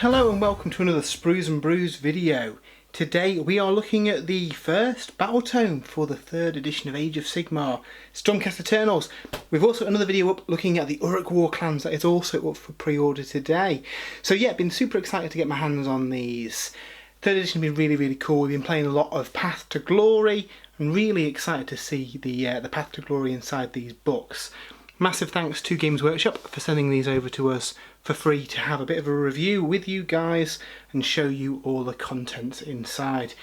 Hello and welcome to another Sprues and Brews video. Today we are looking at the first Battletome for the 3rd edition of Age of Sigmar, Stormcast Eternals. We've also got another video up looking at the Uruk War clans that is also up for pre-order today. So yeah, been super excited to get my hands on these. 3rd edition has been really cool. We've been playing a lot of Path to Glory and really excited to see the Path to Glory inside these books. Massive thanks to Games Workshop for sending these over to us for free to have a bit of a review with you guys and show you all the contents inside.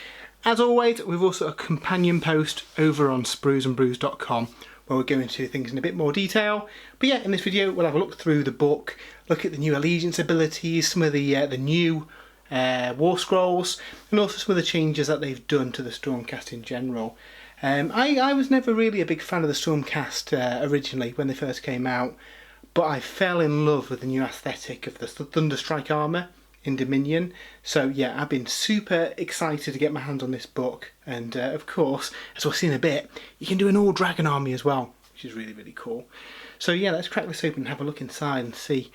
As always, we've also got a companion post over on spruesandbrews.com where we're going into things in a bit more detail. But yeah, in this video we'll have a look through the book, look at the new allegiance abilities, some of the new Warscrolls, and also some of the changes that they've done to the Stormcast in general. I was never really a big fan of the Stormcast originally when they first came out, but I fell in love with the new aesthetic of the Thunderstrike armour in Dominion. So yeah, I've been super excited to get my hands on this book, and of course, as we'll see in a bit, you can do an all dragon army as well, which is really cool. So yeah, let's crack this open and have a look inside and see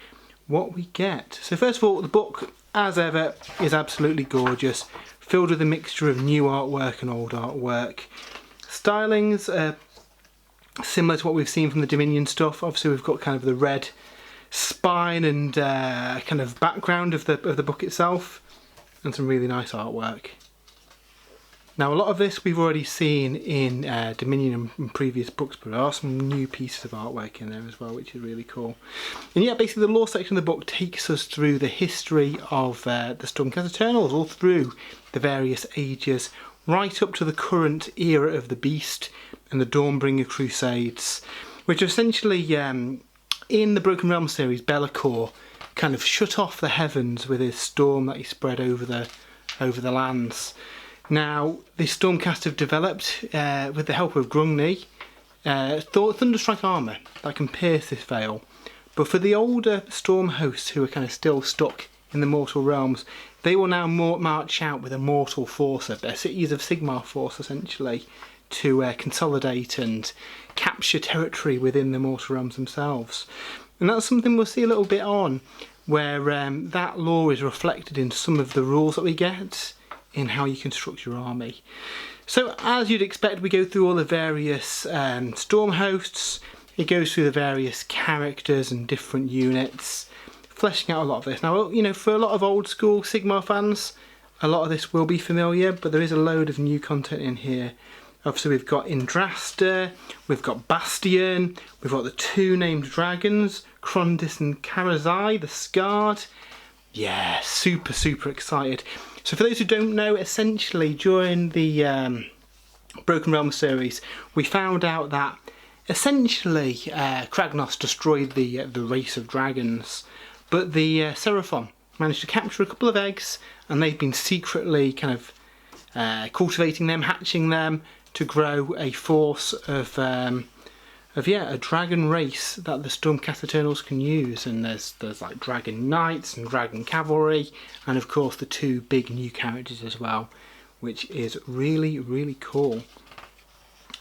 what we get. So first of all, the book, as ever, is absolutely gorgeous, filled with a mixture of new artwork and old artwork. Stylings are similar to what we've seen from the Dominion stuff. Obviously we've got kind of the red spine and kind of background of the book itself, and some really nice artwork. Now a lot of this we've already seen in Dominion and previous books, but there are some new pieces of artwork in there as well, which is really cool. And yeah, basically the lore section of the book takes us through the history of the Stormcast Eternals, all through the various ages, right up to the current era of the Beast and the Dawnbringer Crusades, which are essentially, in the Broken Realm series, Be'lakor kind of shut off the heavens with his storm that he spread over the lands. Now, the Stormcast have developed, with the help of Grungni, Thunderstrike armour that can pierce this veil. But for the older Stormhosts who are kind of still stuck in the mortal realms, they will now march out with a mortal force of their cities of Sigmar force, essentially, to consolidate and capture territory within the mortal realms themselves. And that's something we'll see a little bit on, where that lore is reflected in some of the rules that we get in how you construct your army. So as you'd expect, we go through all the various storm hosts. It goes through the various characters and different units, fleshing out a lot of this. Now, you know, for a lot of old school Sigmar fans, a lot of this will be familiar, but there is a load of new content in here. Obviously we've got Indrasta, we've got Bastian, we've got the 2 named dragons, Krondis and Karazai, the Scarred. Yeah, super excited. So for those who don't know, essentially during the Broken Realm series, we found out that essentially Kragnos destroyed the race of dragons, but the Seraphon managed to capture a couple of eggs, and they've been secretly kind of cultivating them, hatching them, to grow a force of a dragon race that the Stormcast Eternals can use. And there's like dragon knights and dragon cavalry, and of course the 2 big new characters as well, which is really cool.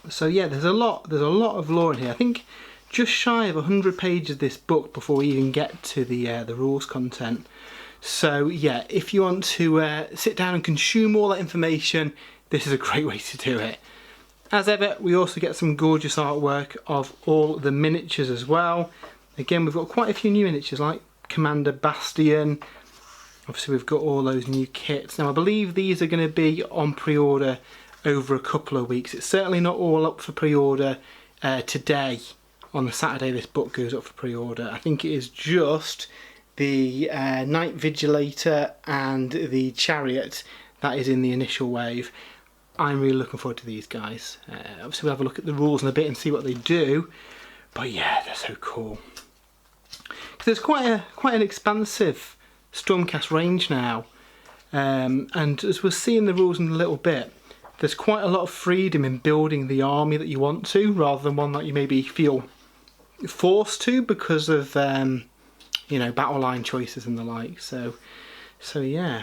So yeah, there's a lot of lore in here. I think just shy of 100 pages of this book before we even get to the rules content. So yeah, if you want to sit down and consume all that information, this is a great way to do it. As ever, we also get some gorgeous artwork of all the miniatures as well. Again, we've got quite a few new miniatures like Commander Bastian. Obviously we've got all those new kits. Now I believe these are going to be on pre-order over a couple of weeks. It's certainly not all up for pre-order today. On the Saturday this book goes up for pre-order. I think it is just the Night Vigilator and the Chariot that is in the initial wave. I'm really looking forward to these guys. Obviously we'll have a look at the rules in a bit and see what they do, but yeah, they're so cool. Because there's quite an expansive Stormcast range now, and as we'll see in the rules in a little bit, there's quite a lot of freedom in building the army that you want to, rather than one that you maybe feel forced to because of you know, battle line choices and the like. So yeah.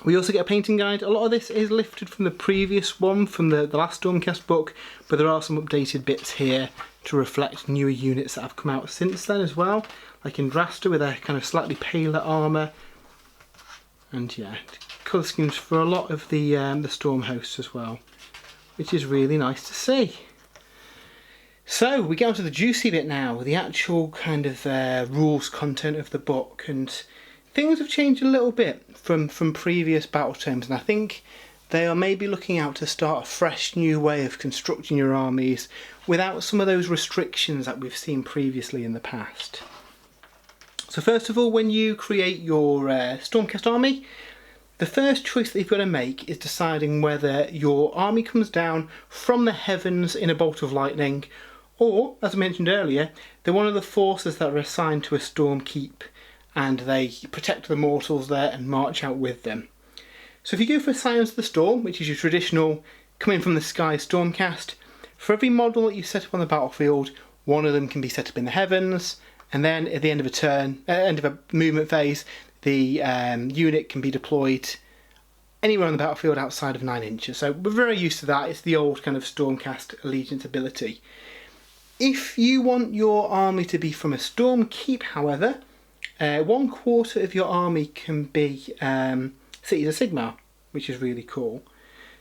We also get a painting guide. A lot of this is lifted from the previous one, from the last Stormcast book, but there are some updated bits here to reflect newer units that have come out since then as well, like Indrasta with a kind of slightly paler armour, And yeah, colour schemes for a lot of the Stormhouse as well, which is really nice to see. So we get on to the juicy bit now, the actual kind of rules content of the book, and things have changed a little bit from previous Battletomes, and I think they are maybe looking out to start a fresh new way of constructing your armies without some of those restrictions that we've seen previously in the past. So first of all, when you create your Stormcast army, the first choice that you've got to make is deciding whether your army comes down from the heavens in a bolt of lightning, or, as I mentioned earlier, they're one of the forces that are assigned to a storm keep, and they protect the mortals there and march out with them. So if you go for Scions of the Storm, which is your traditional coming from the sky Stormcast, for every model that you set up on the battlefield, one of them can be set up in the heavens, and then at the end of a turn, end of a movement phase, the unit can be deployed anywhere on the battlefield outside of 9 inches. So we're very used to that. It's the old kind of Stormcast allegiance ability. If you want your army to be from a storm keep, however, 1/4 of your army can be cities of Sigmar, which is really cool.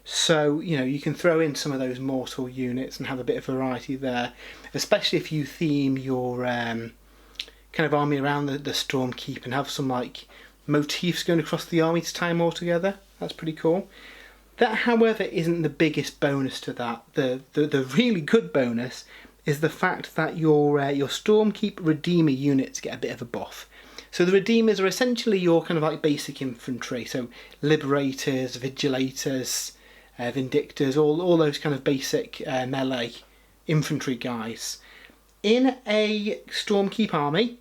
So, you know, you can throw in some of those mortal units and have a bit of variety there, especially if you theme your kind of army around the storm keep and have some like motifs going across the army to tie them all together. That's pretty cool. That, however, isn't the biggest bonus to that. The really good bonus is the fact that your Stormkeep Redeemer units get a bit of a buff. So the Redeemers are essentially your kind of like basic infantry, so Liberators, Vigilators, Vindictors, all those kind of basic melee infantry guys. In a Stormkeep army,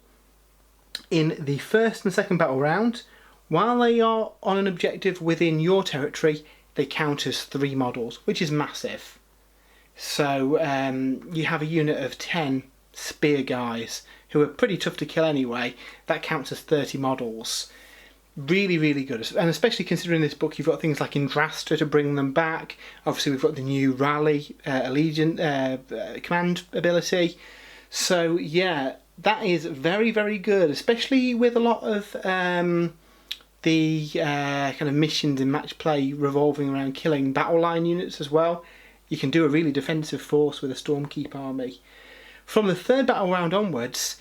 in the first and second battle round, while they are on an objective within your territory, they count as 3 models, which is massive. So you have a unit of 10 spear guys who are pretty tough to kill anyway. That counts as 30 models. Really, really good. And especially considering this book, you've got things like Indrasta to bring them back. Obviously, we've got the new Rally Allegiant command ability. So yeah, that is very, very good, especially with a lot of the kind of missions in match play revolving around killing battle line units as well. You can do a really defensive force with a Stormkeep army. From the third battle round onwards,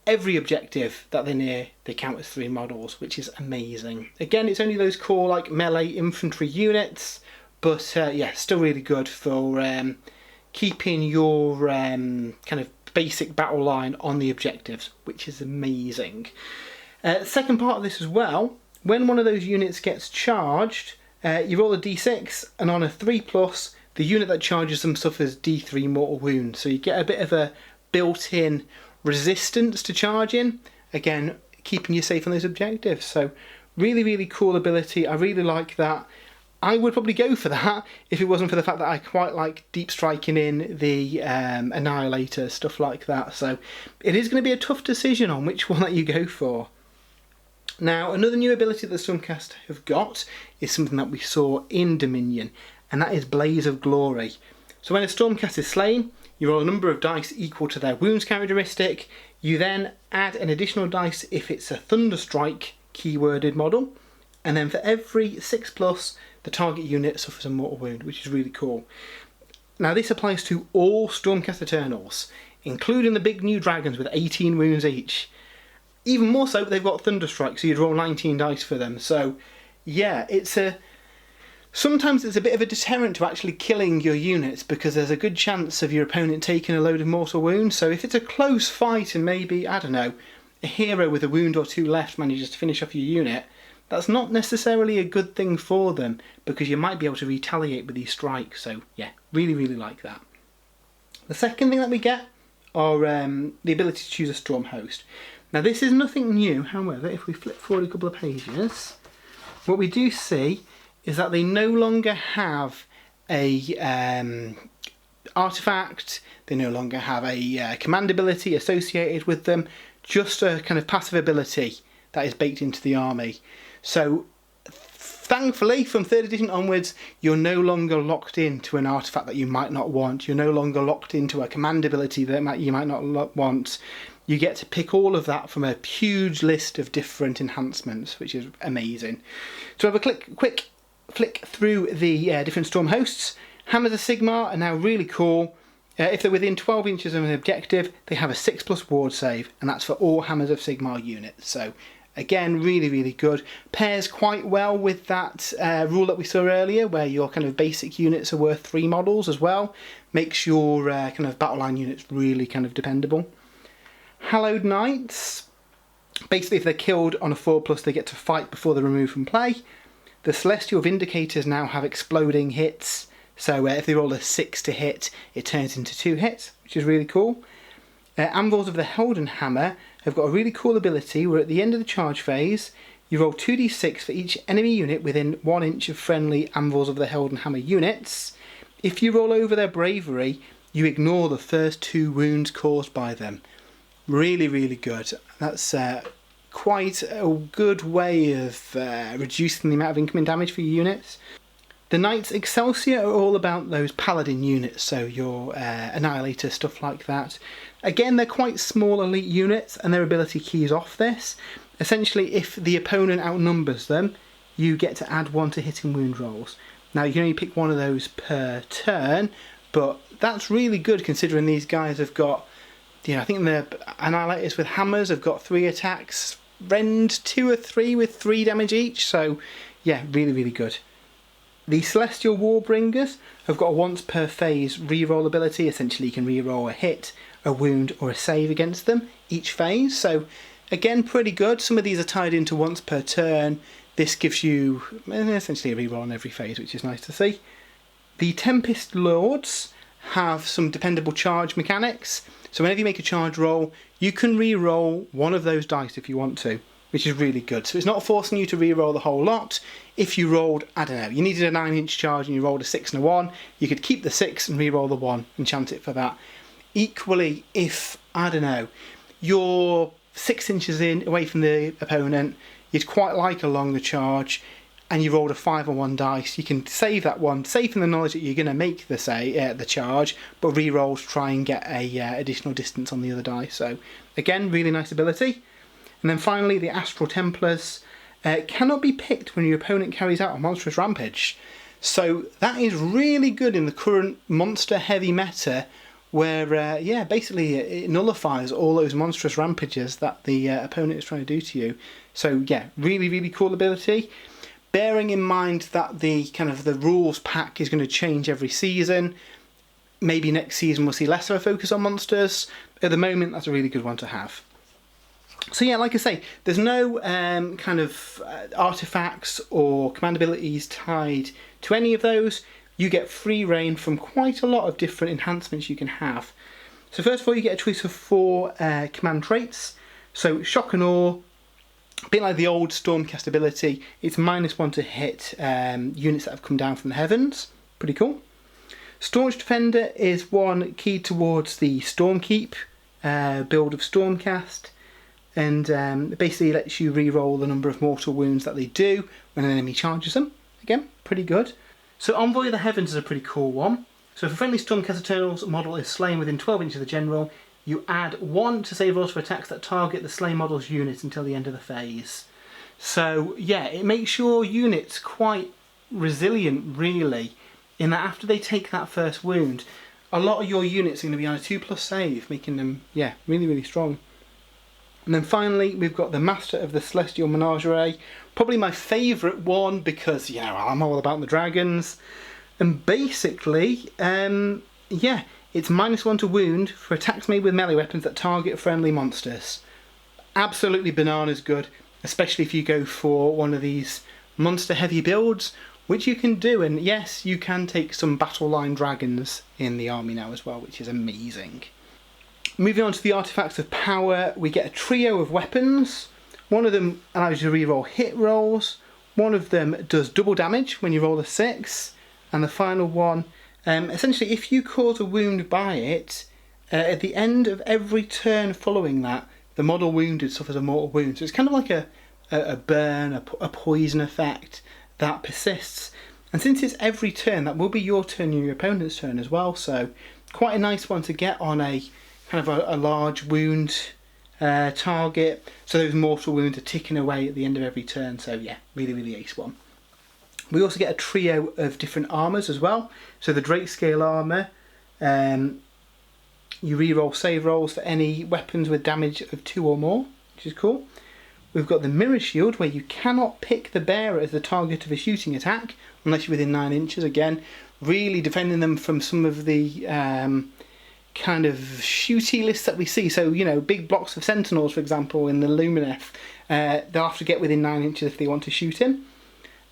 every objective that they're near, they count as 3 models, which is amazing. Again, it's only those core like melee infantry units, but yeah, still really good for keeping your kind of basic battle line on the objectives, which is amazing. Second part of this as well, when one of those units gets charged, you roll a d6, and on a 3+, the unit that charges them suffers d3 mortal wounds. So you get a bit of a built-in resistance to charging, again keeping you safe on those objectives. So really, really cool ability. I really like that. I would probably go for that if it wasn't for the fact that I quite like deep striking in the Annihilators, stuff like that. So it is going to be a tough decision on which one that you go for. Now, another new ability that the Stormcast have got is something that we saw in Dominion, and that is Blaze of Glory. So when a Stormcast is slain, you roll a number of dice equal to their wounds characteristic. You then add an additional dice if it's a Thunderstrike keyworded model, and then for every 6+, the target unit suffers a mortal wound, which is really cool. Now this applies to all Stormcast Eternals, including the big new dragons with 18 wounds each. Even more so, they've got Thunderstrike, so you'd roll 19 dice for them. So yeah, sometimes it's a bit of a deterrent to actually killing your units, because there's a good chance of your opponent taking a load of mortal wounds. So if it's a close fight and maybe, I don't know, a hero with a wound or 2 left manages to finish off your unit, that's not necessarily a good thing for them, because you might be able to retaliate with these strikes. So yeah, really, really like that. The second thing that we get are the ability to choose a storm host. Now this is nothing new, however, if we flip forward a couple of pages, what we do see is that they no longer have a artifact, they no longer have a command ability associated with them, just a kind of passive ability that is baked into the army. So thankfully, from 3rd edition onwards, you're no longer locked into an artifact that you might not want. You're no longer locked into a command ability that you might not want. You get to pick all of that from a huge list of different enhancements, which is amazing. So have a quick flick through the different storm hosts. Hammers of Sigmar are now really cool. If they're within 12 inches of an objective, they have a 6+ ward save, and that's for all Hammers of Sigmar units. So again, really, really good. Pairs quite well with that rule that we saw earlier, where your kind of basic units are worth 3 models as well. Makes your kind of battle line units really kind of dependable. Hallowed Knights, basically if they're killed on a 4+, they get to fight before they're removed from play. The Celestial Vindicators now have exploding hits, so if they roll a 6 to hit, it turns into 2 hits, which is really cool. Anvils of the Helden Hammer have got a really cool ability where at the end of the charge phase, you roll 2d6 for each enemy unit within 1 inch of friendly Anvils of the Helden Hammer units. If you roll over their bravery, you ignore the first 2 wounds caused by them. Really, really good. That's quite a good way of reducing the amount of incoming damage for your units. The Knights Excelsior are all about those paladin units, so your Annihilators, stuff like that. Again, they're quite small elite units and their ability keys off this. Essentially, if the opponent outnumbers them, you get to add 1 to hitting wound rolls. Now, you can only pick 1 of those per turn, but that's really good considering these guys have got, I think the Annihilators with hammers have got 3 attacks, Rend 2 or 3 with 3 damage each, so yeah, really, really good. The Celestial Warbringers have got a once per phase reroll ability. Essentially you can reroll a hit, a wound or a save against them each phase, so again pretty good. Some of these are tied into once per turn. This gives you essentially a reroll on every phase, which is nice to see. The Tempest Lords have some dependable charge mechanics, so whenever you make a charge roll you can re-roll 1 of those dice if you want to, which is really good. So it's not forcing you to re-roll the whole lot. If you rolled, I don't know, you needed a 9-inch charge and you rolled a 6 and a 1, you could keep the 6 and re-roll the 1 and chance it for that. Equally, if, I don't know, you're 6 inches away from the opponent, you'd quite like a longer charge, and you rolled a 5 or 1 dice, you can save that one, safe in the knowledge that you're going to make the charge, but re-roll to try and get a additional distance on the other die. So again, really nice ability. And then finally, the Astral Templars cannot be picked when your opponent carries out a monstrous rampage. So that is really good in the current monster-heavy meta, where basically it nullifies all those monstrous rampages that the opponent is trying to do to you. So yeah, really, really cool ability. Bearing in mind that the rules pack is going to change every season, maybe next season we'll see less of a focus on monsters. At the moment, that's a really good one to have. So yeah, like I say, there's no artifacts or command abilities tied to any of those. You get free reign from quite a lot of different enhancements you can have. So first of all, you get a choice of 4 command traits. So Shock and Awe, a bit like the old Stormcast ability, it's -1 to hit units that have come down from the heavens. Pretty cool. Staunch Defender is one keyed towards the Stormkeep build of Stormcast, and basically lets you re-roll the number of mortal wounds that they do when an enemy charges them. Again, pretty good. So Envoy of the Heavens is a pretty cool one. So if a friendly Stormcast Eternal's model is slain within 12 inches of the general, you add 1 to save rolls for attacks that target the slain model's units until the end of the phase. So yeah, it makes your units quite resilient, really, in that after they take that first wound, a lot of your units are going to be on a 2+ save, making them, yeah, really, really strong. And then finally, we've got the Master of the Celestial Menagerie, probably my favourite one because, I'm all about the dragons. And basically, yeah, it's -1 to wound for attacks made with melee weapons that target friendly monsters. Absolutely bananas good, especially if you go for one of these monster-heavy builds, which you can do. And yes, you can take some battle line dragons in the army now as well, which is amazing. Moving on to the Artifacts of Power, we get a trio of weapons. One of them allows you to reroll hit rolls, one of them does double damage when you roll a 6, and the final one, essentially if you cause a wound by it, at the end of every turn following that, the model wounded suffers a mortal wound. So it's kind of like a burn, a poison effect that persists. And since it's every turn, that will be your turn and your opponent's turn as well. So quite a nice one to get on a kind of a large wound target. So those mortal wounds are ticking away at the end of every turn. So yeah, really, really ace one. We also get a trio of different armours as well. So the Drake Scale armour, you re-roll save rolls for any weapons with damage of 2 or more, which is cool. We've got the Mirror Shield, where you cannot pick the bearer as the target of a shooting attack unless you're within 9 inches. Again, really defending them from some of the kind of shooty lists that we see. So, you know, big blocks of Sentinels, for example, in the Lumineth, they'll have to get within 9 inches if they want to shoot him.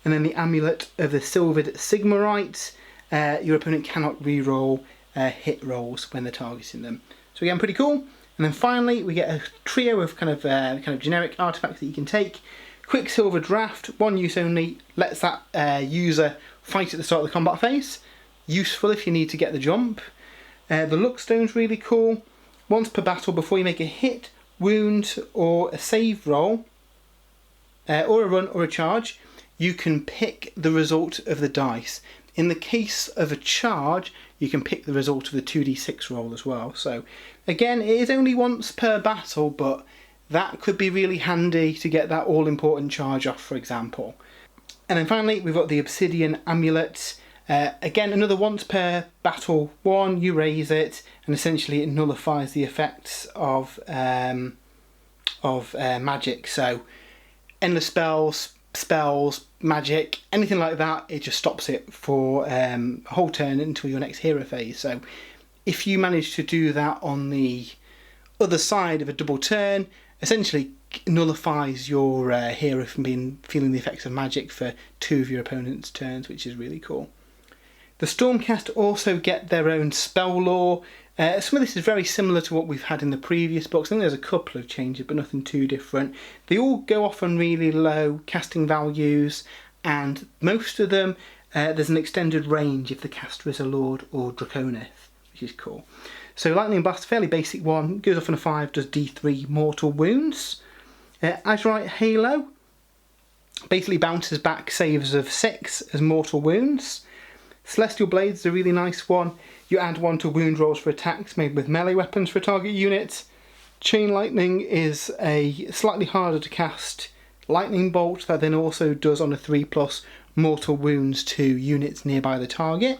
And then the Amulet of the Silvered Sigmarite, your opponent cannot re-roll hit rolls when they're targeting them. So again, pretty cool. And then finally, we get a trio of kind of generic artifacts that you can take. Quicksilver Draft, 1 use only, lets that user fight at the start of the combat phase. Useful if you need to get the jump. The Luckstone's really cool. Once per battle, before you make a hit, wound, or a save roll, or a run or a charge, you can pick the result of the dice. In the case of a charge, you can pick the result of the 2d6 roll as well. So again, it is only once per battle, but that could be really handy to get that all-important charge off, for example. And then finally, we've got the Obsidian Amulet. Again, another once per battle one, you raise it, and essentially it nullifies the effects of magic. So endless spells, magic, anything like that, it just stops it for a whole turn until your next hero phase. So if you manage to do that on the other side of a double turn, essentially nullifies your hero from feeling the effects of magic for 2 of your opponent's turns, which is really cool. The Stormcast also get their own spell lore. Some of this is very similar to what we've had in the previous books. I think there's a couple of changes, but nothing too different. They all go off on really low casting values, and most of them, there's an extended range if the caster is a Lord or Draconith, which is cool. So Lightning Blast, fairly basic one, goes off on a 5, does D3 mortal wounds. Azurite Halo basically bounces back saves of 6 as mortal wounds. Celestial Blades is a really nice one. You add 1 to wound rolls for attacks made with melee weapons for a target unit. Chain Lightning is a slightly harder to cast lightning bolt that then also does on a 3+ mortal wounds to units nearby the target.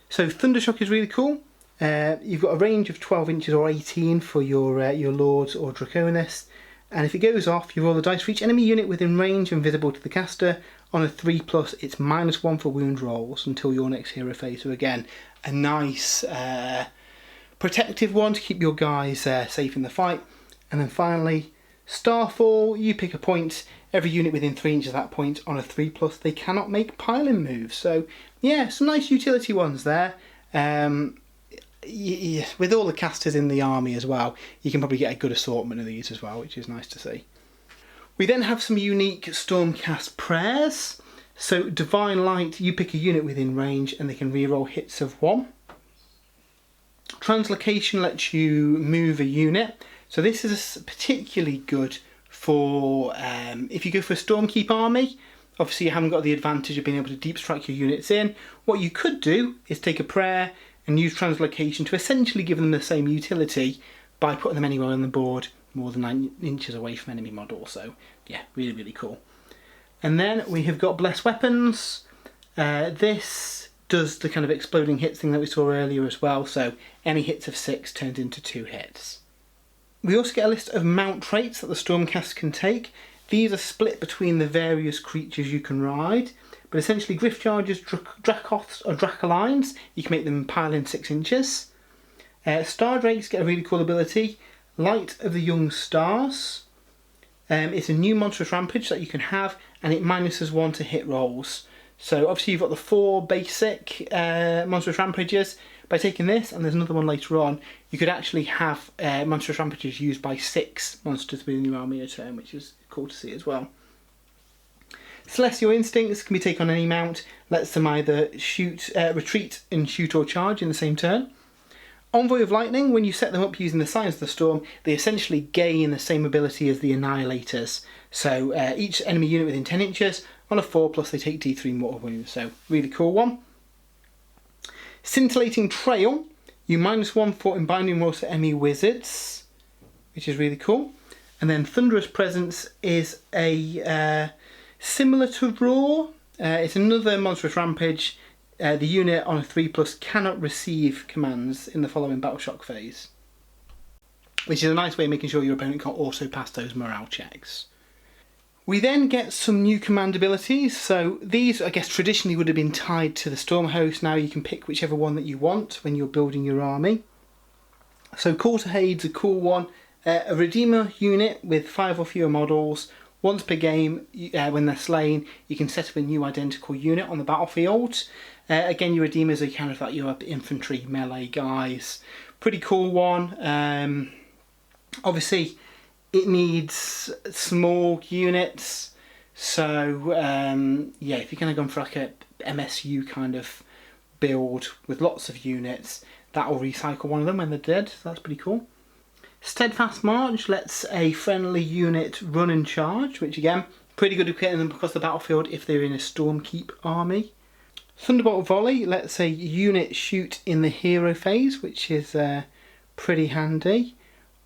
So Thundershock is really cool. You've got a range of 12 inches or 18 for your Lords or Draconists. And if it goes off, you roll the dice for each enemy unit within range and visible to the caster. On a 3+, it's -1 for wound rolls until your next hero phase. So again, a nice protective one to keep your guys safe in the fight. And then finally, Starfall, you pick a point. Every unit within 3 inches of that point on a 3+, they cannot make piling moves. So yeah, some nice utility ones there. With all the casters in the army as well, you can probably get a good assortment of these as well, which is nice to see. We then have some unique Stormcast prayers. So Divine Light, you pick a unit within range and they can reroll hits of 1. Translocation lets you move a unit. So this is particularly good for if you go for a Stormkeep army. Obviously you haven't got the advantage of being able to deep strike your units in. What you could do is take a prayer and use Translocation to essentially give them the same utility by putting them anywhere on the board more than 9 inches away from enemy models. So yeah, really, really cool. And then we have got Blessed Weapons. This does the kind of exploding hits thing that we saw earlier as well. So any hits of 6 turns into 2 hits. We also get a list of mount traits that the Stormcast can take. These are split between the various creatures you can ride. But essentially, Griff Chargers, Dracoths or Dracolines, you can make them pile in 6 inches. Star Drakes get a really cool ability. Light of the Young Stars. It's a new monstrous rampage that you can have, and it -1 to hit rolls. So obviously you've got the 4 basic monstrous rampages. By taking this, and there's another one later on, you could actually have monstrous rampages used by 6 monsters within your army a turn, which is cool to see as well. Celestial Instincts can be taken on any mount, lets them either shoot, retreat and shoot or charge in the same turn. Envoy of Lightning, when you set them up using the Signs of the Storm, they essentially gain the same ability as the Annihilators. So each enemy unit within 10 inches, on a 4+, they take D3 mortal wounds. So really cool one. Scintillating Trail, you -1 for binding rolls for enemy wizards, which is really cool. And then Thunderous Presence is a similar to Roar. It's another monstrous rampage. The unit on a 3+ cannot receive commands in the following battle shock phase, which is a nice way of making sure your opponent can't also pass those morale checks. We then get some new command abilities. So these, I guess, traditionally would have been tied to the Stormhouse. Now you can pick whichever one that you want when you're building your army. So Call to Hade's a cool one. A Redeemer unit with 5 or fewer models. Once per game, when they're slain, you can set up a new identical unit on the battlefield. Again, your Redeemers are kind of like your infantry melee guys. Pretty cool one. Obviously, it needs small units. So, yeah, if you're going to go for like a MSU kind of build with lots of units, that will recycle one of them when they're dead. So that's pretty cool. Steadfast March lets a friendly unit run and charge, which again, pretty good at getting them across the battlefield if they're in a Stormkeep army. Thunderbolt Volley lets a unit shoot in the hero phase, which is pretty handy.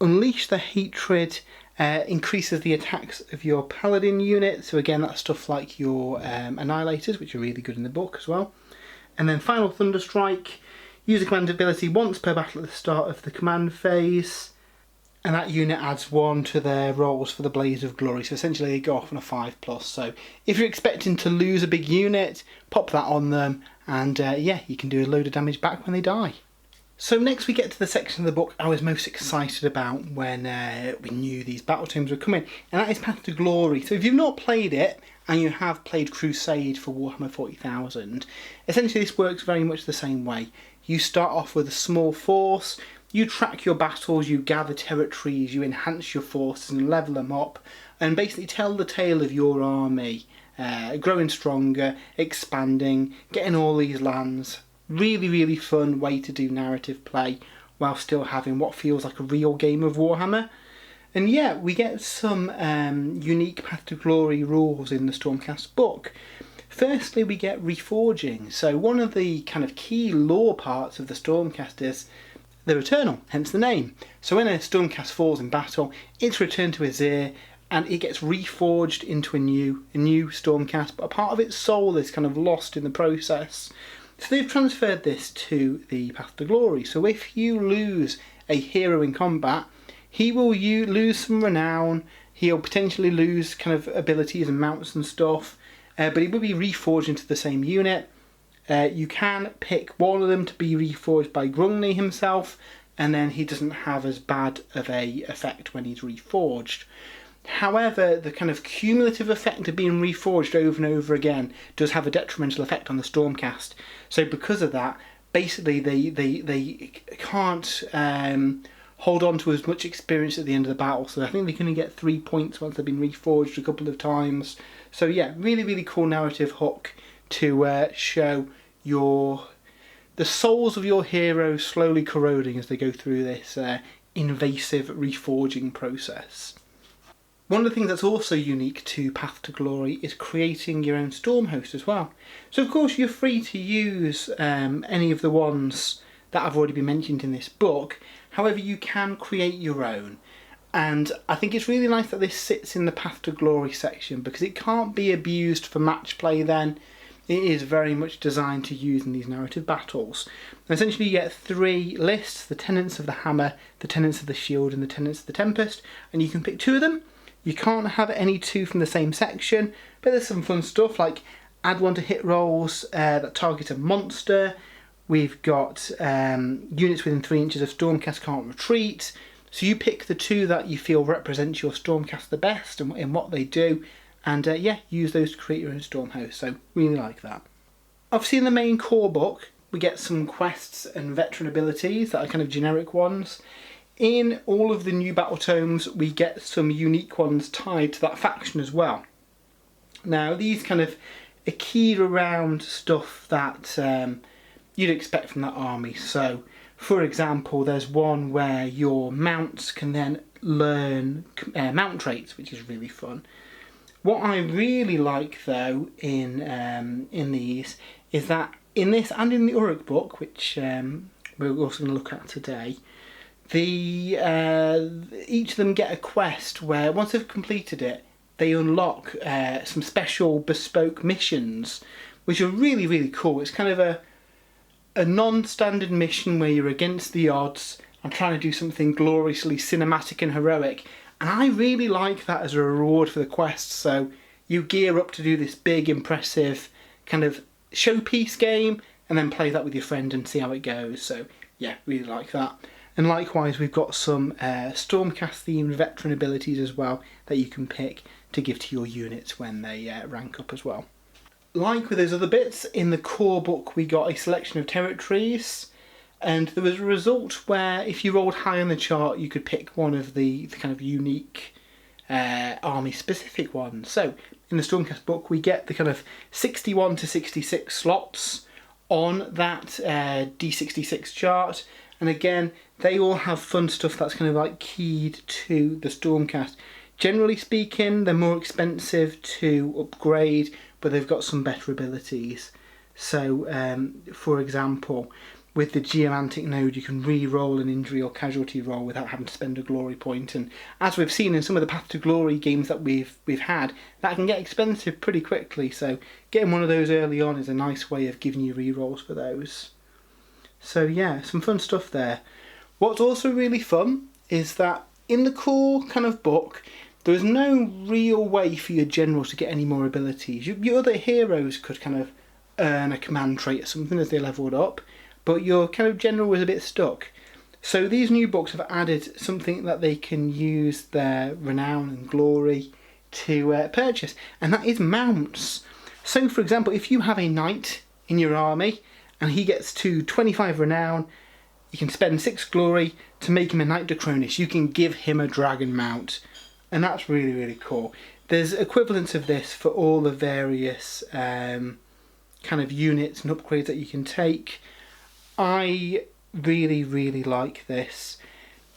Unleash the Hatred increases the attacks of your Paladin unit, so again that's stuff like your Annihilators, which are really good in the book as well. And then Final Thunderstrike, use a command ability once per battle at the start of the command phase. And that unit adds 1 to their rolls for the Blaze of Glory. So essentially they go off on a 5+. So if you're expecting to lose a big unit, pop that on them. And yeah, you can do a load of damage back when they die. So next we get to the section of the book I was most excited about when we knew these Battletomes were coming. And that is Path to Glory. So if you've not played it, and you have played Crusade for Warhammer 40,000, essentially this works very much the same way. You start off with a small force. You track your battles, you gather territories, you enhance your forces and level them up, and basically tell the tale of your army, growing stronger, expanding, getting all these lands. Really, really fun way to do narrative play while still having what feels like a real game of Warhammer. And yeah, we get some unique Path to Glory rules in the Stormcast book. Firstly, we get reforging. So one of the kind of key lore parts of the Stormcast is they're eternal, hence the name. So when a Stormcast falls in battle, it's returned to Azir and it gets reforged into a new Stormcast, but a part of its soul is kind of lost in the process. So they've transferred this to the Path to Glory. So if you lose a hero in combat, he will lose some renown, he'll potentially lose kind of abilities and mounts and stuff, but he will be reforged into the same unit. You can pick one of them to be reforged by Grungni himself, and then he doesn't have as bad of a effect when he's reforged. However, the kind of cumulative effect of being reforged over and over again does have a detrimental effect on the Stormcast. So because of that, basically they can't hold on to as much experience at the end of the battle. So I think they can only get 3 points once they've been reforged a couple of times. So yeah, really, really cool narrative hook to show the souls of your heroes slowly corroding as they go through this invasive reforging process. One of the things that's also unique to Path to Glory is creating your own Stormhouse as well. So of course you're free to use any of the ones that have already been mentioned in this book. However, you can create your own. And I think it's really nice that this sits in the Path to Glory section because it can't be abused for match play then. It is very much designed to use in these narrative battles. And essentially you get 3 lists, the Tenants of the Hammer, the Tenants of the Shield and the Tenants of the Tempest, and you can pick 2 of them. You can't have any 2 from the same section, but there's some fun stuff like add 1 to hit rolls that target a monster. We've got units within 3 inches of Stormcast can't retreat. So you pick the 2 that you feel represent your Stormcast the best and in what they do. And yeah, use those to create your own Stormhouse, so really like that. Obviously in the main core book, we get some quests and veteran abilities that are kind of generic ones. In all of the new Battletomes, we get some unique ones tied to that faction as well. Now these kind of are keyed around stuff that you'd expect from that army. So, for example, there's one where your mounts can then learn mount traits, which is really fun. What I really like though in these is that in this and in the Uruk book, which we're also going to look at today, each of them get a quest where once they've completed it, they unlock some special bespoke missions, which are really, really cool. It's kind of a non-standard mission where you're against the odds and trying to do something gloriously cinematic and heroic. And I really like that as a reward for the quest. So you gear up to do this big, impressive kind of showpiece game and then play that with your friend and see how it goes. So yeah, really like that. And likewise, we've got some Stormcast themed veteran abilities as well that you can pick to give to your units when they rank up as well. Like with those other bits, in the core book we got a selection of territories, and there was a result where if you rolled high on the chart you could pick one of the kind of unique army specific ones. So in the Stormcast book we get the kind of 61 to 66 slots on that D66 chart, and again they all have fun stuff that's kind of like keyed to the Stormcast. Generally speaking, they're more expensive to upgrade, but they've got some better abilities. So, for example, with the Geomantic node, you can re-roll an injury or casualty roll without having to spend a glory point. And as we've seen in some of the Path to Glory games that we've had, that can get expensive pretty quickly. So, getting one of those early on is a nice way of giving you re-rolls for those. So yeah, some fun stuff there. What's also really fun is that in the core kind of book, there is no real way for your generals to get any more abilities. Your other heroes could kind of earn a command trait or something as they leveled up, but your kind of general was a bit stuck. So these new books have added something that they can use their renown and glory to purchase, and that is mounts. So for example, if you have a knight in your army and he gets to 25 renown, you can spend 6 glory to make him a Knight Dacronis. You can give him a dragon mount. And that's really, really cool. There's equivalents of this for all the various kind of units and upgrades that you can take. I really, really like this.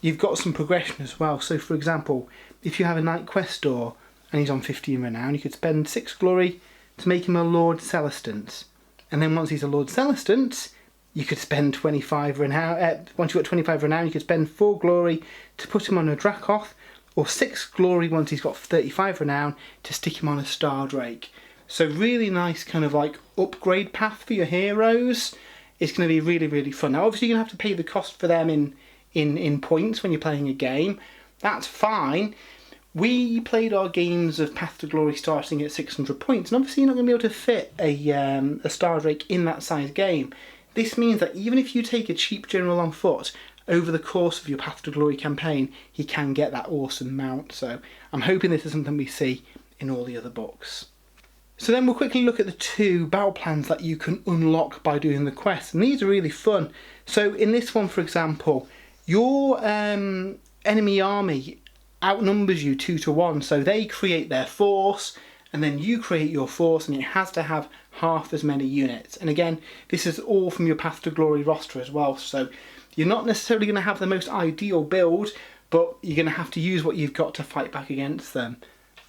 You've got some progression as well. So for example, if you have a Knight Questor and he's on 15 renown, you could spend 6 glory to make him a Lord Celestant. And then once he's a Lord Celestant, you could spend 25 renown. Once you've got 25 renown, you could spend 4 glory to put him on a Dracoth, or 6 glory once he's got 35 renown to stick him on a Star Drake. So really nice kind of like upgrade path for your heroes. It's going to be really, really fun. Now obviously you're going to have to pay the cost for them in points when you're playing a game. That's fine. We played our games of Path to Glory starting at 600 points, and obviously you're not going to be able to fit a Star Drake in that size game. This means that even if you take a cheap general on foot, over the course of your Path to Glory campaign, he can get that awesome mount. So I'm hoping this is something we see in all the other books. So then we'll quickly look at the 2 battle plans that you can unlock by doing the quest, and these are really fun. So in this one, for example, your enemy army outnumbers you 2 to 1, so they create their force, and then you create your force, and it has to have half as many units. And again, this is all from your Path to Glory roster as well, so you're not necessarily going to have the most ideal build, but you're going to have to use what you've got to fight back against them.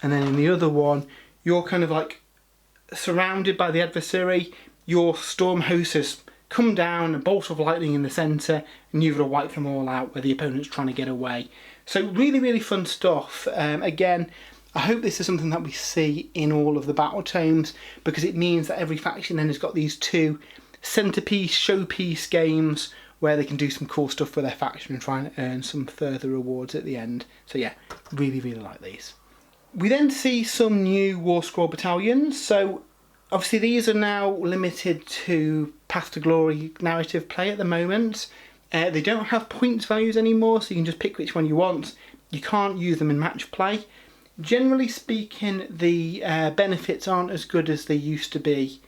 And then in the other one, you're kind of like surrounded by the adversary. Your Stormhouse has come down, a bolt of lightning in the centre, and you've got to wipe them all out where the opponent's trying to get away. So really, really fun stuff. Again, I hope this is something that we see in all of the Battletomes, because it means that every faction then has got these 2 centrepiece, showpiece games where they can do some cool stuff with their faction and try and earn some further rewards at the end. So yeah, really, really like these. We then see some new Warscroll battalions. So obviously these are now limited to Path to Glory narrative play at the moment. They don't have points values anymore, so you can just pick which one you want. You can't use them in match play. Generally speaking, the benefits aren't as good as they used to be.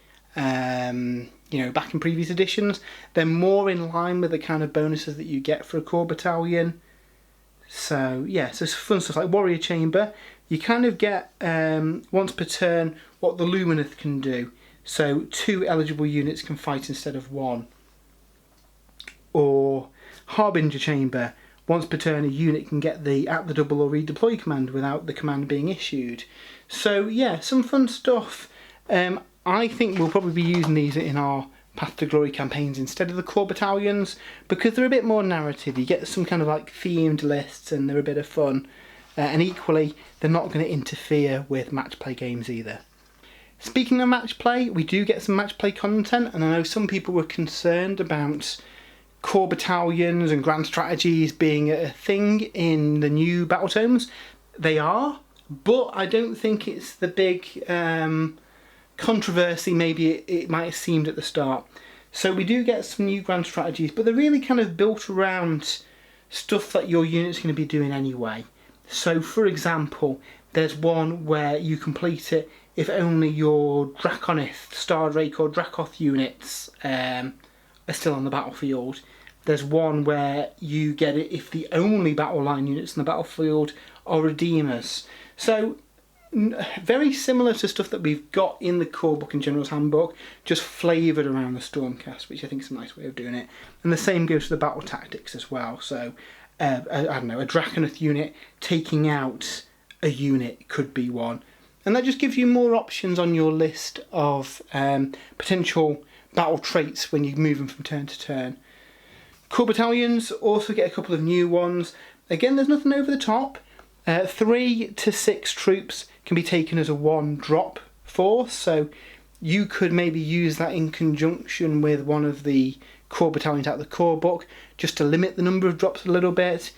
You know, back in previous editions. They're more in line with the kind of bonuses that you get for a core battalion. So yeah, so it's fun stuff like Warrior Chamber. You kind of get once per turn what the Lumineth can do. So 2 eligible units can fight instead of 1. Harbinger Chamber. Once per turn, a unit can get the at the double or redeploy command without the command being issued. So yeah, some fun stuff. I think we'll probably be using these in our Path to Glory campaigns instead of the core battalions, because they're a bit more narrative. You get some kind of like themed lists and they're a bit of fun. And equally, they're not going to interfere with match play games either. Speaking of match play, we do get some match play content, and I know some people were concerned about core battalions and grand strategies being a thing in the new Battletomes. They are, but I don't think it's the big controversy maybe it might have seemed at the start. So we do get some new grand strategies, but they're really kind of built around stuff that your unit's going to be doing anyway. So for example, there's one where you complete it if only your Draconith, Stardrake or Dracoth units are still on the battlefield. There's one where you get it if the only battle line units in the battlefield are Redeemers. So very similar to stuff that we've got in the core book and General's Handbook, just flavoured around the Stormcast, which I think is a nice way of doing it. And the same goes to the battle tactics as well. So I don't know, a Draconith unit taking out a unit could be one. And that just gives you more options on your list of potential battle traits when you move them from turn to turn. Core battalions also get a couple of new ones. Again, there's nothing over the top. 3 to 6 troops can be taken as a 1-drop force, so you could maybe use that in conjunction with one of the core battalions out of the core book, just to limit the number of drops a little bit.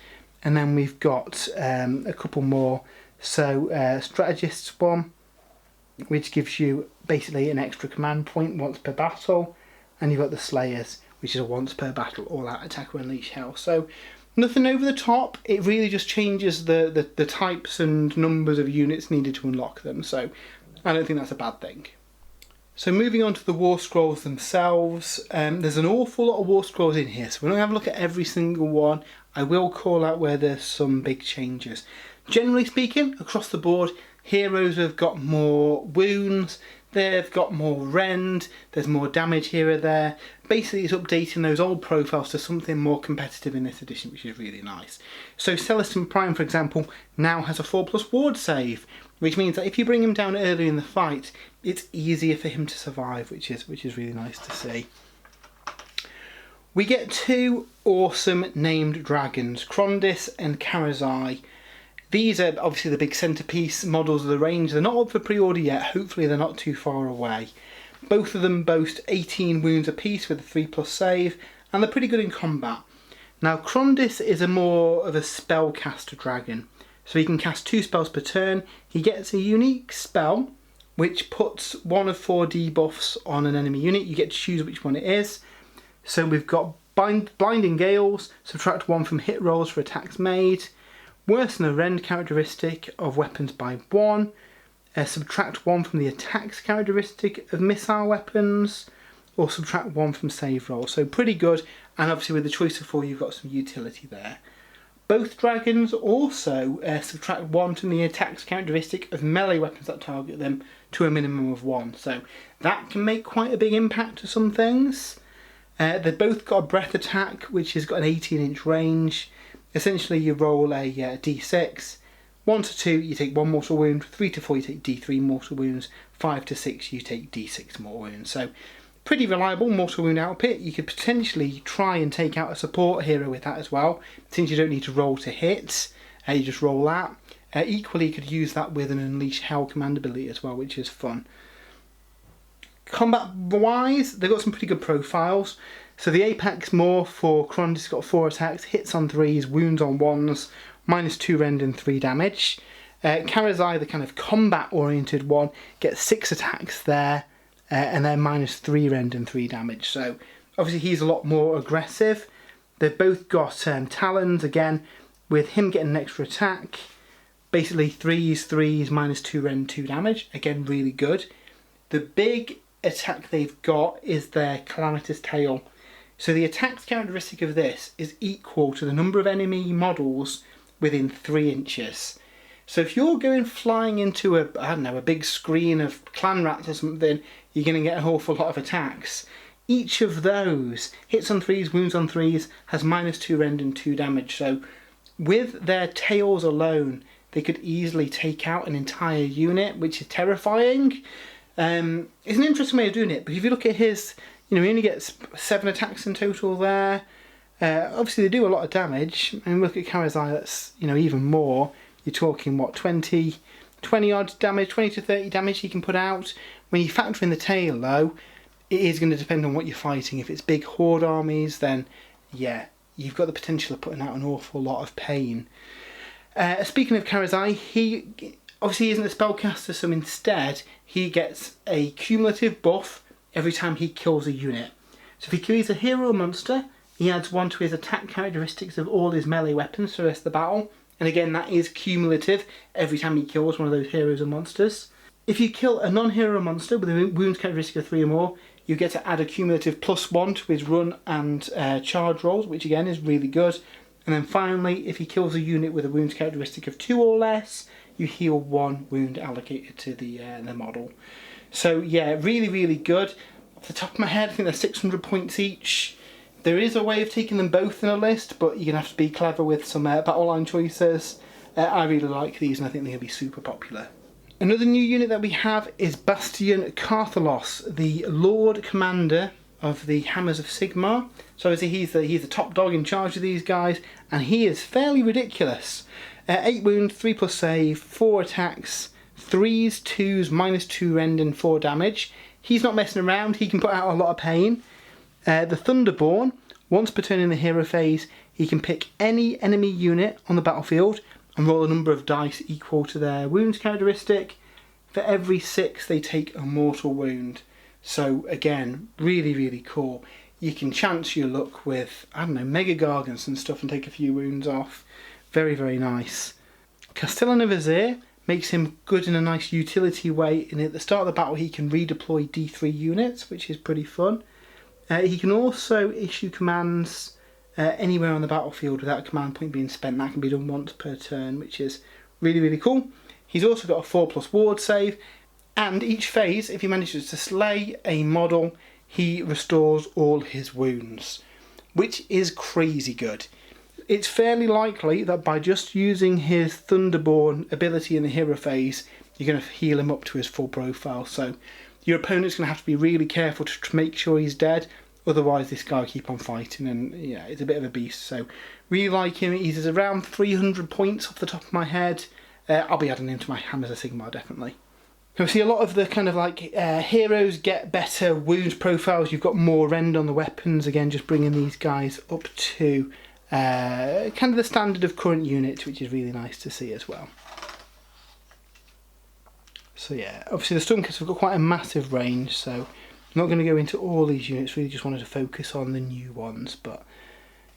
And then we've got a couple more. So Strategist's one, which gives you basically an extra command point once per battle, and you've got the Slayers, which is a once per battle all-out attack or unleash hell. So nothing over the top. It really just changes the types and numbers of units needed to unlock them. So I don't think that's a bad thing. So moving on to the Warscrolls themselves, there's an awful lot of Warscrolls in here, so we're not going to have a look at every single one. I will call out where there's some big changes. Generally speaking, across the board, heroes have got more wounds, they've got more rend, there's more damage here or there. Basically it's updating those old profiles to something more competitive in this edition, which is really nice. So Celestin Prime, for example, now has a 4+ ward save, which means that if you bring him down early in the fight, it's easier for him to survive, which is really nice to see. We get 2 awesome named dragons, Krondys and Karazai. These are obviously the big centrepiece models of the range. They're not up for pre-order yet, hopefully they're not too far away. Both of them boast 18 wounds apiece with a 3+ save, and they're pretty good in combat. Now Krondys is a more of a spellcaster dragon. So he can cast 2 spells per turn. He gets a unique spell which puts 1 of 4 debuffs on an enemy unit. You get to choose which one it is. So we've got Blinding Gales, subtract 1 from hit rolls for attacks made. Worsen the rend characteristic of weapons by 1. Subtract 1 from the attacks characteristic of missile weapons. Or subtract 1 from save rolls. So pretty good, and obviously with the choice of 4 you've got some utility there. Both dragons also subtract 1 from the attacks characteristic of melee weapons that target them to a minimum of 1. So that can make quite a big impact to some things. They've both got a breath attack, which has got an 18-inch range. Essentially you roll a d6. 1 to 2 you take 1 mortal wound, 3 to 4 you take d3 mortal wounds, 5 to 6 you take d6 mortal wounds. So pretty reliable mortal wound output. You could potentially try and take out a support hero with that as well, since you don't need to roll to hit, you just roll that. Equally you could use that with an Unleash Hell command ability as well, which is fun. Combat wise, they've got some pretty good profiles. So the Apex Morph for Krondys got 4 attacks, hits on 3s, wounds on 1s, -2 rend and 3 damage. Karazai, the kind of combat oriented one, gets 6 attacks there. And then -3 rend and 3 damage. So obviously he's a lot more aggressive. They've both got talons again, with him getting an extra attack. Basically 3s, -2 rend, 2 damage. Again, really good. The big attack they've got is their Calamitous Tail. So the attacks characteristic of this is equal to the number of enemy models within 3 inches. So if you're going flying into a big screen of clan rats or something, you're going to get an awful lot of attacks. each of those hits on 3s, wounds on 3s, has -2 rend and 2 damage. So with their tails alone, they could easily take out an entire unit, which is terrifying. It's an interesting way of doing it, but if you look at his, he only gets 7 attacks in total there. Obviously they do a lot of damage, and look at Karazai, that's even more. You're talking what, 20 odd damage, 20 to 30 damage he can put out. When you factor in the tail though, it is going to depend on what you're fighting. If it's big horde armies, then yeah, you've got the potential of putting out an awful lot of pain. Speaking of Karazai, he obviously isn't a spellcaster, so instead he gets a cumulative buff every time he kills a unit. So if he kills a hero or monster, he adds 1 to his attack characteristics of all his melee weapons for the rest of the battle. And again, that is cumulative every time he kills one of those heroes or monsters. If you kill a non-hero monster with a wounds characteristic of 3 or more, you get to add a cumulative +1 to his run and charge rolls, which again is really good. And then finally, if he kills a unit with a wounds characteristic of 2 or less, you heal 1 wound allocated to the model. So yeah, really, really good. Off the top of my head, I think they're 600 points each. There is a way of taking them both in a list, but you're going to have to be clever with some battle line choices. I really like these, and I think they're going to be super popular. Another new unit that we have is Bastian Carthalos, the Lord Commander of the Hammers of Sigmar. So obviously he's the top dog in charge of these guys, and he is fairly ridiculous. 8 wound, 3+ save, 4 attacks, 3s, 2s, -2 rend and 4 damage. He's not messing around, he can put out a lot of pain. The Thunderborn, once per turn in the hero phase, he can pick any enemy unit on the battlefield and roll a number of dice equal to their wounds characteristic. For every 6 they take a mortal wound. So again, really, really cool. You can chance your luck with, I don't know, Mega Gargants and stuff and take a few wounds off. Very, very nice. Castellan of Azir makes him good in a nice utility way, and at the start of the battle he can redeploy D3 units, which is pretty fun. He can also issue commands anywhere on the battlefield without a command point being spent. That can be done once per turn, which is really, really cool. He's also got a 4+ ward save, and each phase, if he manages to slay a model, he restores all his wounds, which is crazy good. It's fairly likely that by just using his Thunderborn ability in the hero phase, you're going to heal him up to his full profile. So your opponent's going to have to be really careful to make sure he's dead, otherwise this guy will keep on fighting, and yeah, it's a bit of a beast. So really like him. He's around 300 points off the top of my head. I'll be adding him to my Hammers of Sigmar definitely. So we see a lot of the kind of like heroes get better wounds profiles. You've got more rend on the weapons. Again, just bringing these guys up to kind of the standard of current units, which is really nice to see as well. So yeah, obviously the Stormcast have got quite a massive range, so I'm not going to go into all these units, really just wanted to focus on the new ones. But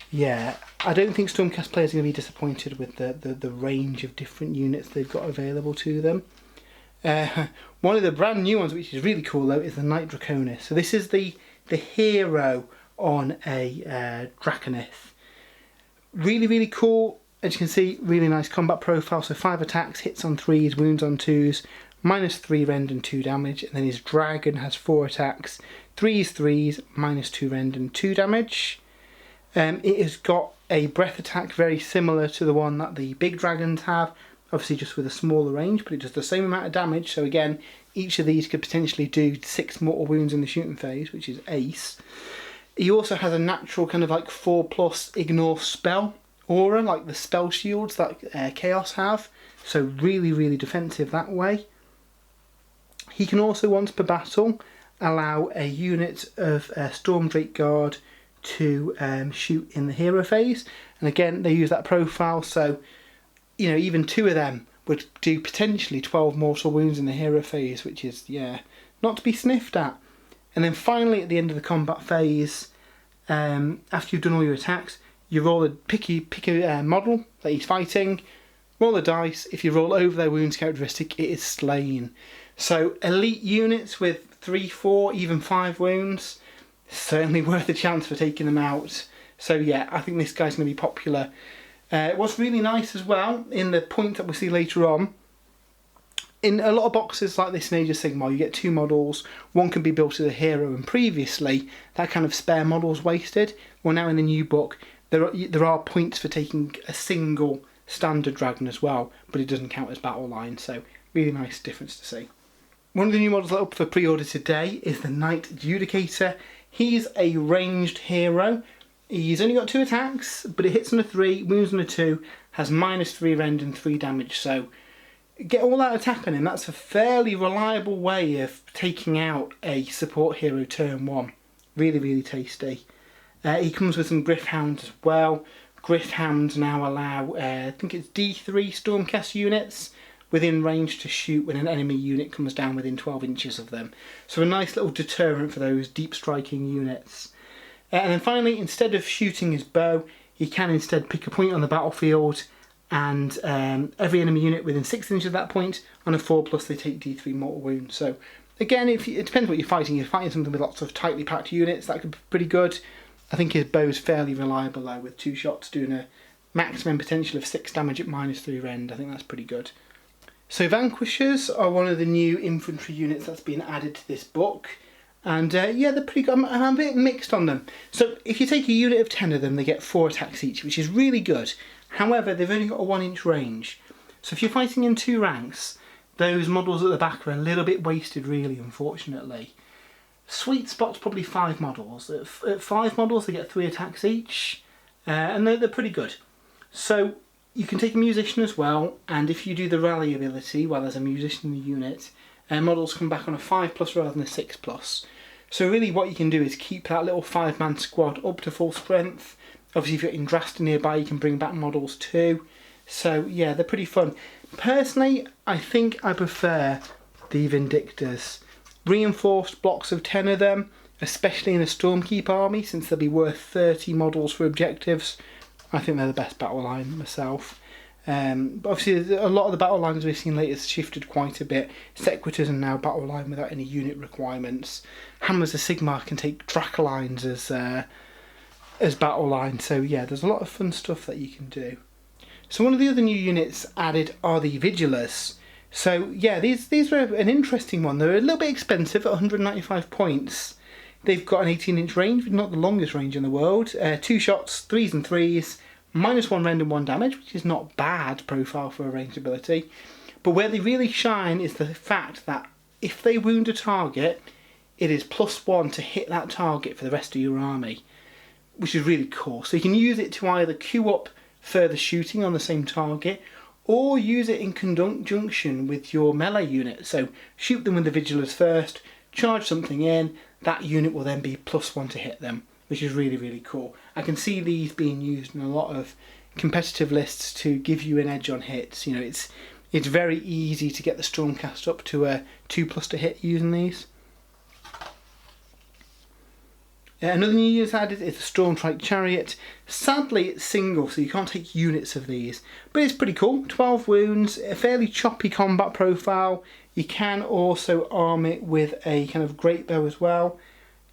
yeah, I don't think Stormcast players are going to be disappointed with the range of different units they've got available to them. One of the brand new ones, which is really cool though, is the Nitro Kona. So this is the hero on a Draconith. Really, really cool. As you can see, really nice combat profile. So 5 attacks, hits on 3s, wounds on 2s, -3 rend and 2 damage. And then his dragon has 4 attacks, 3s, -2 rend and 2 damage. It has got a breath attack very similar to the one that the big dragons have, obviously just with a smaller range, but it does the same amount of damage. So again, each of these could potentially do 6 mortal wounds in the shooting phase, which is ace. He also has a natural kind of like 4+ ignore spell aura, like the spell shields that Chaos have. So really, really defensive that way. He can also, once per battle, allow a unit of Stormcast Guard to shoot in the hero phase. And again, they use that profile, so even 2 of them would do potentially 12 mortal wounds in the hero phase, which is, yeah, not to be sniffed at. And then finally, at the end of the combat phase, after you've done all your attacks, you roll pick a model that he's fighting, roll the dice. If you roll over their wounds characteristic, it is slain. So elite units with 3, 4, even 5 wounds, certainly worth a chance for taking them out. So yeah, I think this guy's going to be popular. What's really nice as well, in the point that we'll see later on, In a lot of boxes like this in Age of Sigmar, you get 2 models. One can be built as a hero, and previously that kind of spare model was wasted. Well, now in the new book, there are points for taking a single standard dragon as well, but it doesn't count as battle line, so really nice difference to see. One of the new models that are up for pre-order today is the Knightjudicator. He's a ranged hero. He's only got 2 attacks, but it hits on a 3, wounds on a 2, has -3 rend and 3 damage, so get all that attack on him. That's a fairly reliable way of taking out a support hero turn 1. Really, really tasty. He comes with some Gryph-hounds as well. Gryph-hounds now allow, I think it's D3 Stormcast units within range to shoot when an enemy unit comes down within 12 inches of them. So a nice little deterrent for those deep striking units. And then finally, instead of shooting his bow, he can instead pick a point on the battlefield, and every enemy unit within 6 inches of that point, on a 4+, they take D3 mortal wounds. So again, it depends what you're fighting. If you're fighting something with lots of tightly packed units, that could be pretty good. I think his bow is fairly reliable though, with 2 shots doing a maximum potential of 6 damage at -3 rend. I think that's pretty good. So Vanquishers are one of the new infantry units that's been added to this book. And yeah, they're pretty good. I'm a bit mixed on them. So if you take a unit of 10 of them, they get 4 attacks each, which is really good. However, they've only got a 1-inch range. So if you're fighting in 2 ranks, those models at the back are a little bit wasted really, unfortunately. Sweet spot's probably 5 models. At 5 models, they get 3 attacks each. And they're pretty good. So you can take a musician as well, and if you do the rally ability while there's a musician in the unit, models come back on a 5+ rather than a 6+. So really what you can do is keep that little 5-man squad up to full strength. Obviously if you're in Drasta nearby, you can bring back models too. So yeah, they're pretty fun. Personally, I think I prefer the Vindictors. Reinforced blocks of 10 of them, especially in a Stormkeep army, since they'll be worth 30 models for objectives. I think they're the best battle line myself. But obviously a lot of the battle lines we've seen lately has shifted quite a bit. Sequitors are now battle line without any unit requirements. Hammers of Sigmar can take Dracothians as battle line. So yeah, there's a lot of fun stuff that you can do. So one of the other new units added are the Vigilance. So yeah, these were an interesting one. They're a little bit expensive at 195 points. They've got an 18-inch range, but not the longest range in the world. 2 shots, 3s and 3s, -1 rend and 1 damage, which is not bad profile for a ranged ability. But where they really shine is the fact that if they wound a target, it is +1 to hit that target for the rest of your army, which is really cool. So you can use it to either queue up further shooting on the same target, or use it in conjunction with your melee unit. So shoot them with the Vigilance first, charge something in, that unit will then be +1 to hit them, which is really, really cool. I can see these being used in a lot of competitive lists to give you an edge on hits. You know, it's very easy to get the Stormcast up to a 2+ to hit using these. Another new unit added is the Stormtrike Chariot. Sadly it's single, so you can't take units of these, but it's pretty cool. 12 wounds, a fairly choppy combat profile. You can also arm it with a kind of great bow as well.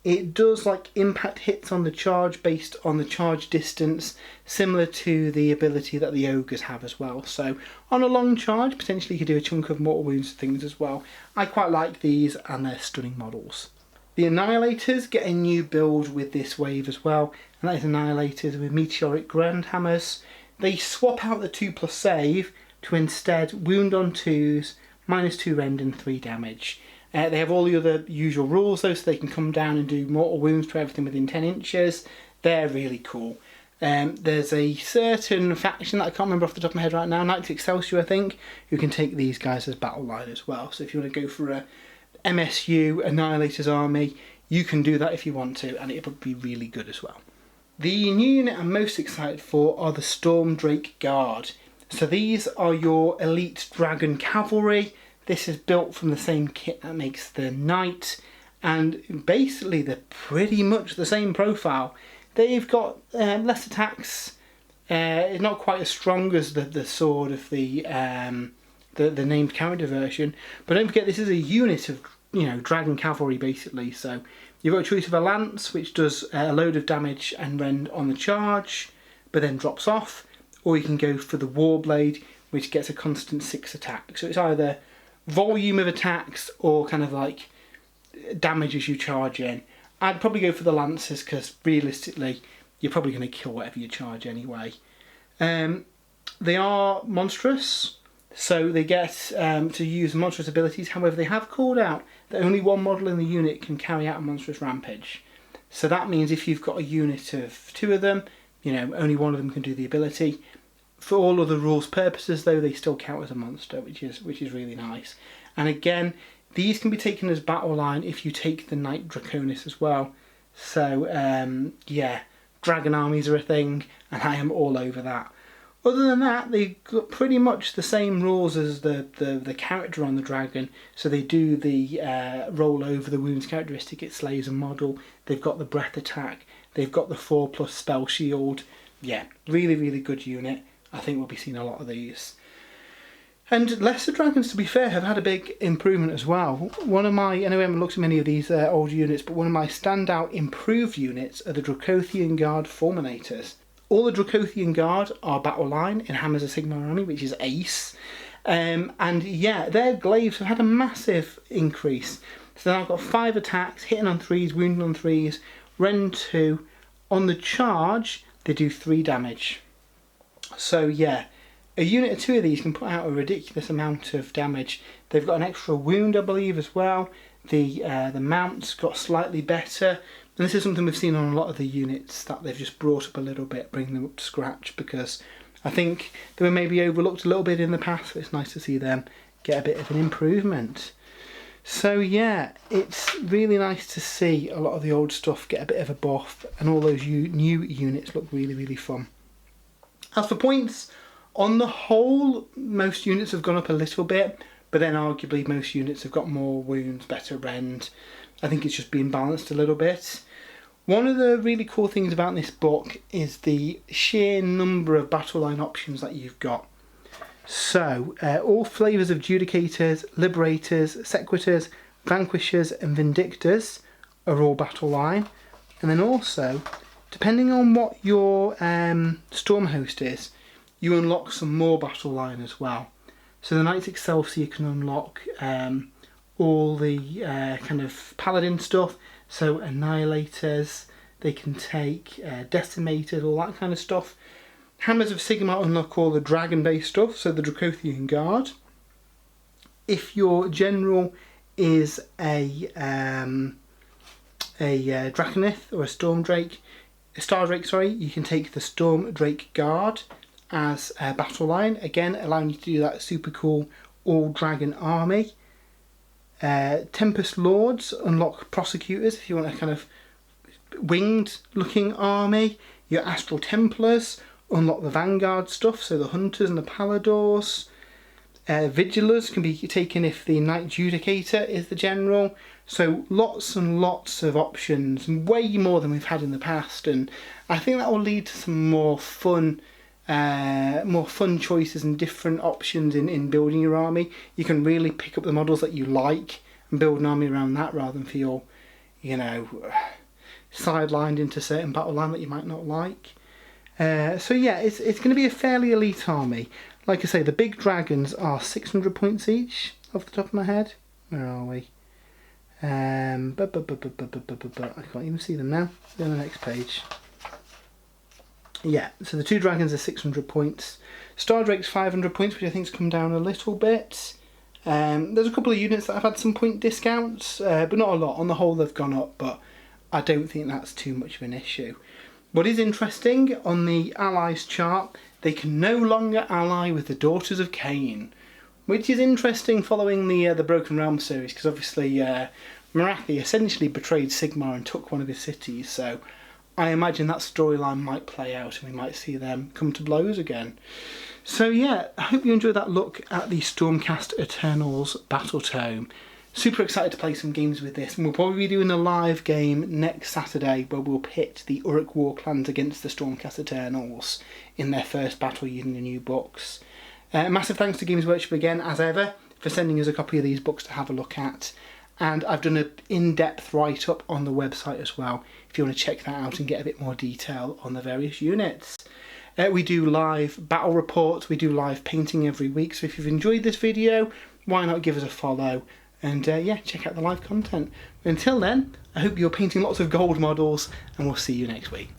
It does like impact hits on the charge based on the charge distance, similar to the ability that the ogres have as well. So on a long charge, potentially you could do a chunk of mortal wounds and things as well. I quite like these, and they're stunning models. The Annihilators get a new build with this wave as well, and that is Annihilators with Meteoric Grand Hammers. They swap out the 2+ save to instead wound on 2s, -2 rend and 3 damage. They have all the other usual rules though, so they can come down and do mortal wounds to everything within 10 inches. They're really cool. There's a certain faction that I can't remember off the top of my head right now, Knights Excelsior I think, who can take these guys as battle line as well. So if you want to go for a MSU Annihilators army, you can do that if you want to, and it'll be really good as well. The new unit I'm most excited for are the Stormdrake Guard. So these are your elite dragon cavalry. This is built from the same kit that makes the knight, and basically they're pretty much the same profile. They've got less attacks, not quite as strong as the sword of the named character version, but don't forget this is a unit of, you know, dragon cavalry basically. So you've got a choice of a lance, which does a load of damage and rend on the charge, but then drops off, or you can go for the warblade, which gets a constant 6 attack. So it's either volume of attacks or kind of like damage as you charge in, I'd probably go for the Lancers, because realistically you're probably going to kill whatever you charge anyway. They are monstrous, so they get to use monstrous abilities. However, they have called out that only one model in the unit can carry out a monstrous rampage. So that means if you've got a unit of 2 of them, you know, only one of them can do the ability. For all other rules purposes though, they still count as a monster, which is really nice. And again, these can be taken as battle line if you take the Knight Draconis as well. So yeah, dragon armies are a thing, and I am all over that. Other than that, they've got pretty much the same rules as the character on the dragon. So they do the roll over the wounds characteristic, it slays a model. They've got the breath attack. They've got the 4+ spell shield. Yeah, really good unit. I think we'll be seeing a lot of these. And lesser dragons, to be fair, have had a big improvement as well. One of my, I know I haven't looked at many of these old units, but one of my standout improved units are the Dracothian Guard Fulminators. All the Dracothian Guard are battle line in Hammers of Sigmar Army, which is ace. And yeah, their glaives have had a massive increase. So now I've got 5 attacks, hitting on 3s, wounding on 3s, Ren 2. On the charge, they do 3 damage. So yeah, a unit of 2 of these can put out a ridiculous amount of damage. They've got an extra wound, I believe, as well. The mounts got slightly better. And this is something we've seen on a lot of the units that they've just brought up a little bit, bringing them up to scratch, because I think they were maybe overlooked a little bit in the past. So it's nice to see them get a bit of an improvement. So yeah, it's really nice to see a lot of the old stuff get a bit of a buff, and all those new units look really fun. As for points, on the whole, most units have gone up a little bit, but then arguably most units have got more wounds, better rend. I think it's just been balanced a little bit. One of the really cool things about this book is the sheer number of battle line options that you've got. So, all flavours of Judicators, Liberators, Sequitors, Vanquishers and Vindictors are all battle line. And then also, depending on what your Stormhouse is, you unlock some more battle line as well. So the Knights Excelsior can unlock all the kind of Paladin stuff. So Annihilators, they can take Decimators, all that kind of stuff. Hammers of Sigmar unlock all the dragon-based stuff, so the Dracothian Guard. If your general is a Draconith or a Star Drake, sorry, you can take the Storm Drake Guard as a battle line, again allowing you to do that super cool all dragon army. Tempest Lords unlock Prosecutors if you want a kind of winged looking army. Your Astral Templars unlock the Vanguard stuff, so the Hunters and the Paladors. Vigilers can be taken if the Knightjudicator is the general. So lots and lots of options, way more than we've had in the past, and I think that will lead to some more fun choices and different options in building your army. You can really pick up the models that you like and build an army around that, rather than feel, you know, sidelined into certain battle line that you might not like. So yeah, it's going to be a fairly elite army. Like I say, the big dragons are 600 points each, off the top of my head. Where are we? I can't even see them now. They're on the next page. Yeah, so the 2 dragons are 600 points. Star Drake's 500 points, which I think has come down a little bit. There's a couple of units that have had some point discounts, but not a lot. On the whole, they've gone up, but I don't think that's too much of an issue. What is interesting, on the allies chart, they can no longer ally with the Daughters of Cain, which is interesting following the Broken Realm series, because obviously Marathi essentially betrayed Sigmar and took one of his cities, so I imagine that storyline might play out and we might see them come to blows again. So yeah, I hope you enjoyed that look at the Stormcast Eternals Battletome. Super excited to play some games with this, and we'll probably be doing a live game next Saturday where we'll pit the Uruk War clans against the Stormcast Eternals in their first battle using the new books. Massive thanks to Games Workshop again, as ever, for sending us a copy of these books to have a look at. And I've done an in-depth write-up on the website as well, if you want to check that out and get a bit more detail on the various units. We do live battle reports, we do live painting every week, so if you've enjoyed this video, why not give us a follow? And yeah, check out the live content. But until then, I hope you're painting lots of gold models, and we'll see you next week.